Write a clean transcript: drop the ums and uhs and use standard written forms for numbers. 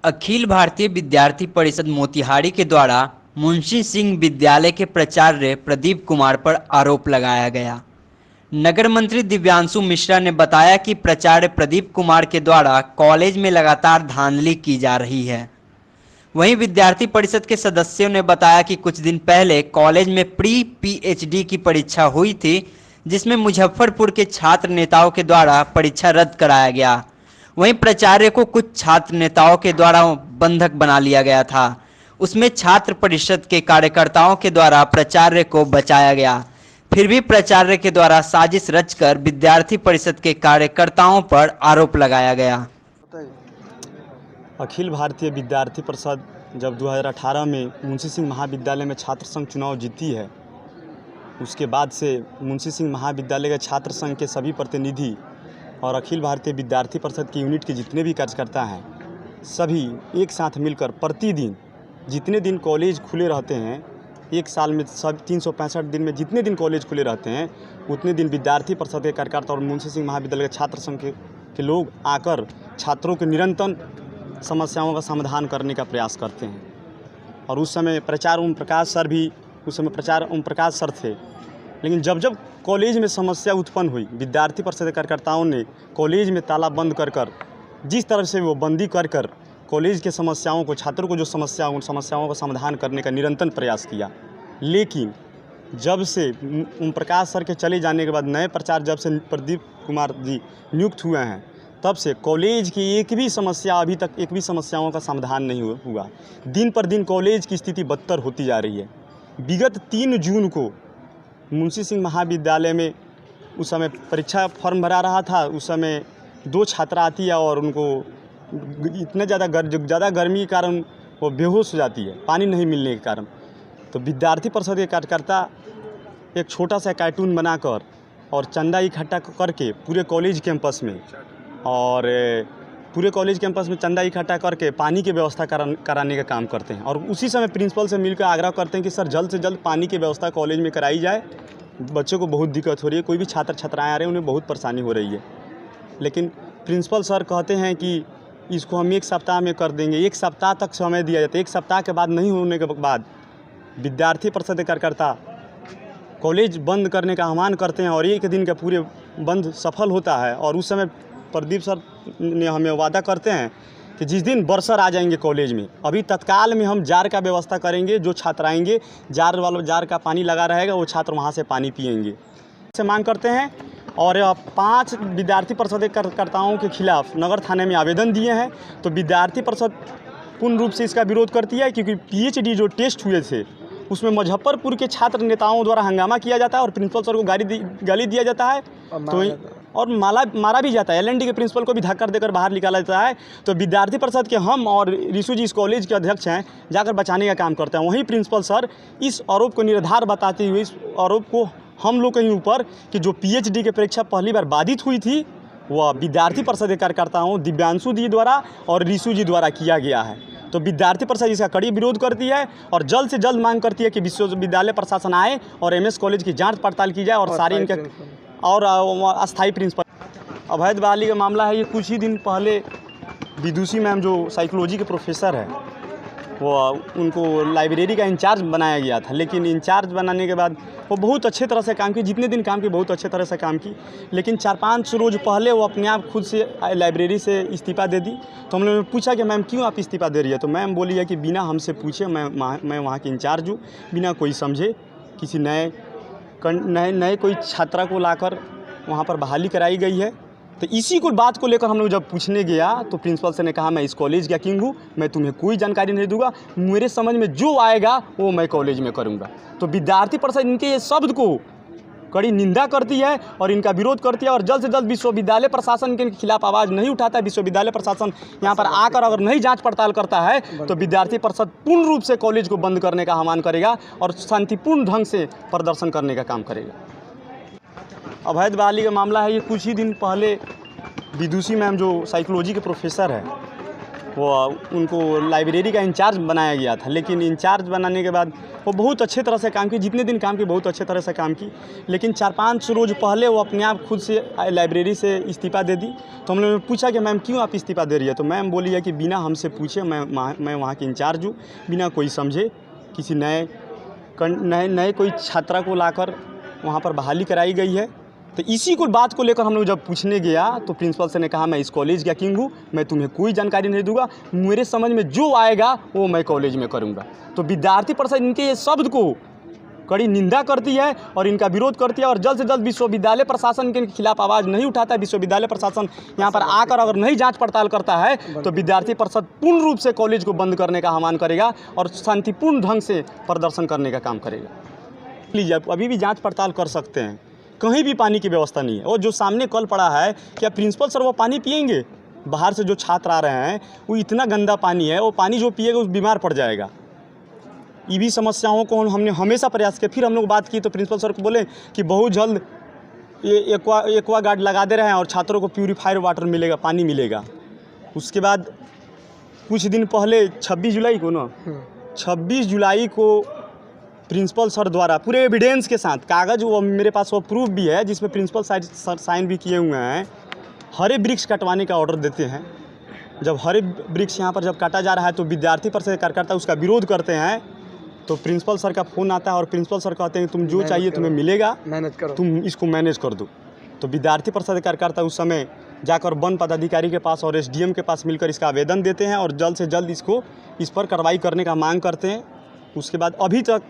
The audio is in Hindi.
अखिल भारतीय विद्यार्थी परिषद मोतिहारी के द्वारा मुंशी सिंह विद्यालय के प्राचार्य प्रदीप कुमार पर आरोप लगाया गया। नगर मंत्री दिव्यांशु मिश्रा ने बताया कि प्राचार्य प्रदीप कुमार के द्वारा कॉलेज में लगातार धांधली की जा रही है। वहीं विद्यार्थी परिषद के सदस्यों ने बताया कि कुछ दिन पहले कॉलेज में प्री पीएचडी की परीक्षा हुई थी, जिसमें मुजफ्फरपुर के छात्र नेताओं के द्वारा परीक्षा रद्द कराया गया। वहीं प्राचार्य को कुछ छात्र नेताओं के द्वारा बंधक बना लिया गया था। उसमें छात्र परिषद के कार्यकर्ताओं के द्वारा प्राचार्य को बचाया गया। फिर भी प्राचार्य के द्वारा साजिश रचकर विद्यार्थी परिषद के कार्यकर्ताओं पर आरोप लगाया गया। अखिल भारतीय विद्यार्थी परिषद जब 2018 में मुंशी सिंह महाविद्यालय में छात्र संघ चुनाव जीती है, उसके बाद से मुंशी सिंह महाविद्यालय के छात्र संघ के सभी प्रतिनिधि और अखिल भारतीय विद्यार्थी परिषद की यूनिट के जितने भी कार्यकर्ता हैं, सभी एक साथ मिलकर प्रतिदिन जितने दिन कॉलेज खुले रहते हैं, एक साल में सब 365 दिन में जितने दिन कॉलेज खुले रहते हैं, उतने दिन विद्यार्थी परिषद के कार्यकर्ता और मुंशी सिंह महाविद्यालय के छात्र संघ के लोग आकर छात्रों के निरंतर समस्याओं का समाधान करने का प्रयास करते हैं। और उस समय प्राचार्य ओम प्रकाश सर भी उस समय प्राचार्य ओम प्रकाश सर थे। लेकिन जब जब कॉलेज में समस्या उत्पन्न हुई, विद्यार्थी परिषद के कार्यकर्ताओं ने कॉलेज में ताला बंद कर जिस तरह से वो बंदी कर कॉलेज के समस्याओं को, छात्रों को जो समस्याओं का समाधान करने का निरंतर प्रयास किया। लेकिन जब से ओम प्रकाश सर के चले जाने के बाद नए प्राचार्य जब से प्रदीप कुमार जी नियुक्त हुए हैं, तब से कॉलेज की एक भी समस्याओं का समाधान नहीं हुआ। दिन पर दिन कॉलेज की स्थिति बदतर होती जा रही है। विगत 3 जून को मुंशी सिंह महाविद्यालय में उस समय परीक्षा फॉर्म भरा रहा था। उस समय 2 छात्रा आती है और उनको इतना ज़्यादा गर्मी के कारण वो बेहोश हो जाती है, पानी नहीं मिलने के कारण। तो विद्यार्थी परिषद के कार्यकर्ता एक छोटा सा कार्टून बनाकर और चंदा इकट्ठा करके पूरे कॉलेज कैंपस में चंदा इकट्ठा करके पानी की व्यवस्था कराने का काम करते हैं। और उसी समय प्रिंसिपल से मिलकर आग्रह करते हैं कि सर जल्द से जल्द पानी की व्यवस्था कॉलेज में कराई जाए। बच्चों को बहुत दिक्कत हो रही है, कोई भी छात्राएँ आ रहे हैं, उन्हें बहुत परेशानी हो रही है। लेकिन प्रिंसिपल सर कहते हैं कि इसको हम 1 सप्ताह में कर देंगे। 1 सप्ताह तक समय दिया जाता है। 1 सप्ताह के बाद नहीं होने के बाद विद्यार्थी परिषद के कार्यकर्ता कॉलेज बंद करने का आह्वान करते हैं और 1 दिन का पूरे बंद सफल होता है। और उस समय प्रदीप सर ने हमें वादा करते हैं कि जिस दिन बरसर आ जाएंगे कॉलेज में, अभी तत्काल में हम जार का व्यवस्था करेंगे। जो छात्र आएंगे, जार का पानी लगा रहेगा, वो छात्र वहाँ से पानी पिएंगे से मांग करते हैं। और 5 विद्यार्थी परिषद कार्यकर्ताओं के खिलाफ नगर थाने में आवेदन दिए हैं। तो विद्यार्थी परिषद पूर्ण रूप से इसका विरोध करती है, क्योंकि पीएचडी जो टेस्ट हुए थे उसमें मुजफ्फरपुर के छात्र नेताओं द्वारा हंगामा किया जाता है और प्रिंसिपल सर को गाली दिया जाता है और मारा भी जाता है। एलएनडी के प्रिंसिपल को भी धक्का देकर बाहर निकाला जाता है। तो विद्यार्थी परिषद के हम और रिशु जी इस कॉलेज के अध्यक्ष हैं, जाकर बचाने का काम करते हैं। वहीं प्रिंसिपल सर इस आरोप को निराधार बताते हुए इस आरोप को हम लोग कहीं ऊपर कि जो पीएचडी की परीक्षा पहली बार बाधित हुई थी, वह विद्यार्थी परिषद के कार्यकर्ताओं दिव्यांशु जी द्वारा और रिशु जी द्वारा किया गया है। तो विद्यार्थी परिषद इसका कड़ी विरोध करती है और जल्द से जल्द मांग करती है कि विश्वविद्यालय प्रशासन आए और एमएस कॉलेज की जांच पड़ताल की जाए और सारी इनके और अस्थायी प्रिंसिपल। अवैध बहाली का मामला है। ये कुछ ही दिन पहले विदुषी मैम जो साइकोलॉजी के प्रोफेसर है, वो उनको लाइब्रेरी का इंचार्ज बनाया गया था। लेकिन इंचार्ज बनाने के बाद वो बहुत अच्छे तरह से काम की, जितने दिन काम की बहुत अच्छे तरह से काम की। लेकिन 4-5 रोज़ पहले वो अपने आप खुद से लाइब्रेरी से इस्तीफ़ा दे दी। तो हम लोगों ने पूछा कि मैम क्यों आप इस्तीफ़ा दे रही है? तो मैम बोली है कि बिना हमसे पूछे मैं वहाँ की इंचार्ज हूँ, बिना कोई समझे किसी नए कोई छात्रा को लाकर वहाँ पर बहाली कराई गई है। तो इसी को बात को लेकर हम लोग जब पूछने गया तो प्रिंसिपल सर ने कहा मैं इस कॉलेज का किंग हूँ, मैं तुम्हें कोई जानकारी नहीं दूंगा, मेरे समझ में जो आएगा वो मैं कॉलेज में करूँगा। तो विद्यार्थी परिषद इनके ये शब्द को कड़ी निंदा करती है और इनका विरोध करती है और जल्द से जल्द विश्वविद्यालय प्रशासन के खिलाफ आवाज़ नहीं उठाता है, विश्वविद्यालय प्रशासन यहाँ पर आकर अगर नहीं जाँच पड़ताल करता है तो विद्यार्थी परिषद पूर्ण रूप से कॉलेज को बंद करने का आह्वान करेगा और शांतिपूर्ण ढंग से प्रदर्शन करने का काम करेगा। अवैध बहाली का मामला है। ये कुछ ही दिन पहले विदुषी मैम जो साइकोलॉजी के प्रोफेसर है, वो उनको लाइब्रेरी का इंचार्ज बनाया गया था। लेकिन इंचार्ज बनाने के बाद वो बहुत अच्छे तरह से काम की, जितने दिन काम की बहुत अच्छे तरह से काम की। लेकिन 4-5 रोज़ पहले वो अपने आप खुद से लाइब्रेरी से इस्तीफ़ा दे दी। तो हम लोगों ने पूछा कि मैम क्यों आप इस्तीफ़ा दे रही है? तो मैम बोली है कि बिना हमसे पूछे, मैं वहाँ की इंचार्ज हूँ, बिना कोई समझे किसी नए कोई छात्रा को लाकर वहाँ पर बहाली कराई गई है। तो इसी को बात को लेकर हम लोग जब पूछने गया तो प्रिंसिपल सर ने कहा मैं इस कॉलेज का किंग हूँ, मैं तुम्हें कोई जानकारी नहीं दूंगा, मेरे समझ में जो आएगा वो मैं कॉलेज में करूँगा। तो विद्यार्थी परिषद इनके ये शब्द को कड़ी निंदा करती है और इनका विरोध करती है और जल्द से जल्द विश्वविद्यालय प्रशासन के खिलाफ आवाज़ नहीं उठाता है, विश्वविद्यालय प्रशासन यहाँ पर आकर अगर नहीं जांच पड़ताल करता है तो विद्यार्थी परिषद पूर्ण रूप से कॉलेज को बंद करने का आह्वान करेगा और शांतिपूर्ण ढंग से प्रदर्शन करने का काम करेगा। लीजिए, अभी भी जाँच पड़ताल कर सकते हैं, कहीं भी पानी की व्यवस्था नहीं है। और जो सामने कल पड़ा है, क्या प्रिंसिपल सर वो पानी पिएंगे? बाहर से जो छात्र आ रहे हैं वो इतना गंदा पानी है, वो पानी जो पिएगा वो बीमार पड़ जाएगा। ये भी समस्याओं को हमने हमेशा प्रयास किया। फिर हम लोग बात की तो प्रिंसिपल सर को बोले कि बहुत जल्द ये एक्वा गार्ड लगा दे रहे हैं और छात्रों को प्यूरीफायर वाटर मिलेगा, पानी मिलेगा। उसके बाद कुछ दिन पहले 26 जुलाई को प्रिंसिपल सर द्वारा पूरे एविडेंस के साथ कागज़, वो मेरे पास वो प्रूफ भी है जिसमें प्रिंसिपल सर साइन भी किए हुए हैं, हरे वृक्ष कटवाने का ऑर्डर देते हैं। जब हरे वृक्ष यहाँ पर जब काटा जा रहा है तो विद्यार्थी परिषद कार्यकर्ता उसका विरोध करते हैं। तो प्रिंसिपल सर का फ़ोन आता है और प्रिंसिपल सर कहते हैं तुम जो चाहिए तुम्हें मिलेगा, मैनेज करो, तुम इसको मैनेज कर दो। तो विद्यार्थी परिषद कार्यकर्ता उस समय जाकर वन पदाधिकारी के पास और SDM के पास मिलकर इसका आवेदन देते हैं और जल्द से जल्द इस पर कार्रवाई करने का मांग करते हैं। उसके बाद अभी तक